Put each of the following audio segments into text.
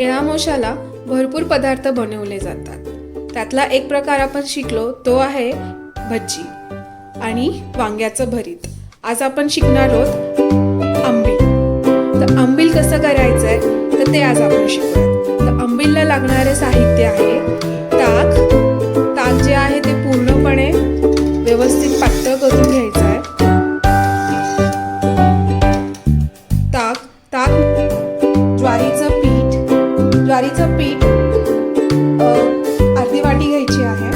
अमावस्याला भरपूर पदार्थ बनवले जातात. त्यातला एक प्रकार आपण शिकलो तो आहे भज्जी आणि वांग्याचं भरीत. आज आपण शिकणार आहोत आंबील. तर आंबील कसं करायचंय तर ते आज आपण शिकूयात. तर आंबीलला लागणारे साहित्य आहे ताक जे आहे ते पूर्णपणे व्यवस्थित पातळ करून घ्यायचं आहे. ताक ज्वारीचं पीठ अर्धी वाटी घ्यायची आहे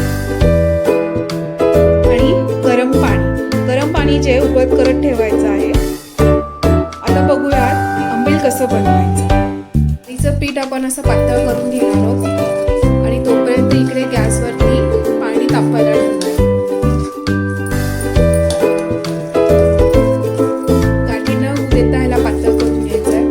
आणि गरम पाणी जे उकळत करत ठेवायचं आहे. आता बघूयात आंबील कसं बनवायचं. ज्वारीचं पीठ आपण असं पातळ करून घेणार आहोत आणि तोपर्यंत इकडे गॅसवरती पाणी तापवायला ठेवणार. गाठी न होऊ देता ह्याला पातळ करून घ्यायचं आहे.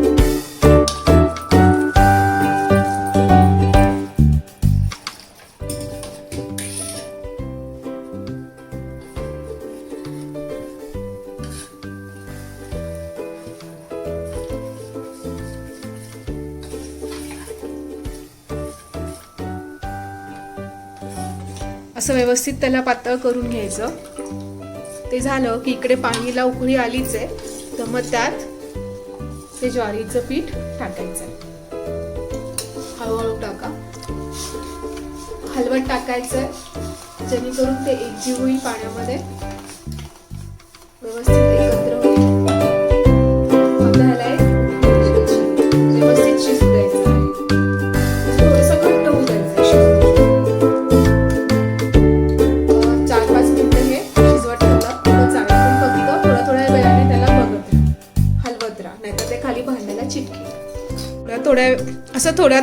असं व्यवस्थित त्याला पातळ करून घ्यायचं. ते झालं की इकडे पाणीला उकळी आलीच आहे, तर मग त्यात ते ज्वारीचं पीठ टाकायचं. हळूहळू टाका, हलवत टाकायचंय जेणेकरून ते एकजीव होईल पाण्यामध्ये, व्यवस्थित एकत्र होईल. आता ह्याला व्यवस्थित शिजू द्यायचं आहे. थोडंसं घट्ट होऊ द्यायचं. 4-5 मिनिटं हे शिजवत ठेवलं तर चालेल, पण फक्त थोड्या वेळाने त्याला हलवत राहा, नाहीतर ते खाली भांड्याला चिटकेल.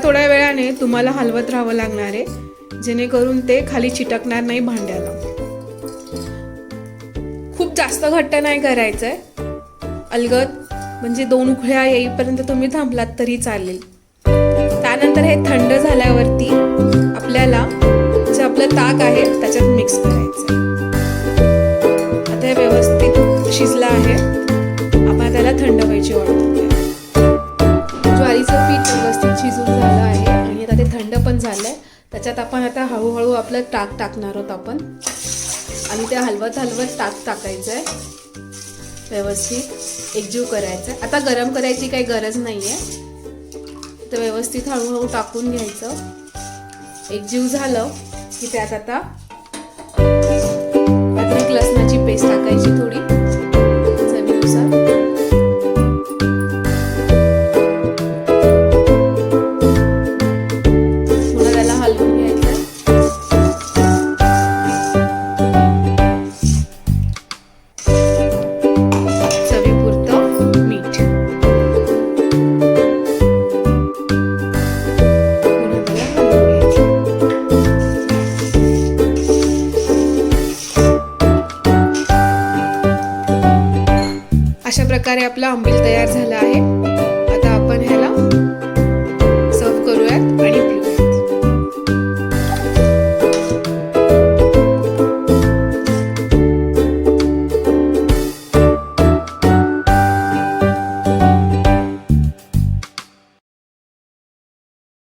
थोड्या वेळाने तुम्हाला हलवत राहावं लागणार आहे, जेणेकरून ते खाली चिटकणार नाही भांड्याला. खूप जास्त घट्ट नाही करायचंय, अलगद म्हणजे 2 उकळ्या येईपर्यंत तुम्ही थांबलात तरी चालेल. त्यानंतर हे थंड झाल्यावरती आपल्याला जे आपलं ताक आहे त्याच्यात मिक्स करायचं. आता हे व्यवस्थित शिजलं आहे, आपण त्याला थंड व्हायची वाट बघूया. ज्वारीचं पीठ व्यवस्थित शिजून झालं आहे आणि आता ते थंड पण झालंय. त्याच्यात आपण आता हळूहळू आपलं ताक टाकणार आहोत आपण, आणि ते हलवत ताक टाकायचंय. व्यवस्थित एकजीव करायचंय. आता गरम करायची काही गरज नाहीये, तर व्यवस्थित हळूहळू टाकून घ्यायचं. एकजीव झालं की त्यात आता अद्रक लसणाची पेस्ट टाकायची थोडी चवीनुसार. पुन्हा त्याला हलवून घ्यायचं. चवीपुरतं मीठ. अशा प्रकारे आपला आंबील तयार झाला आहे.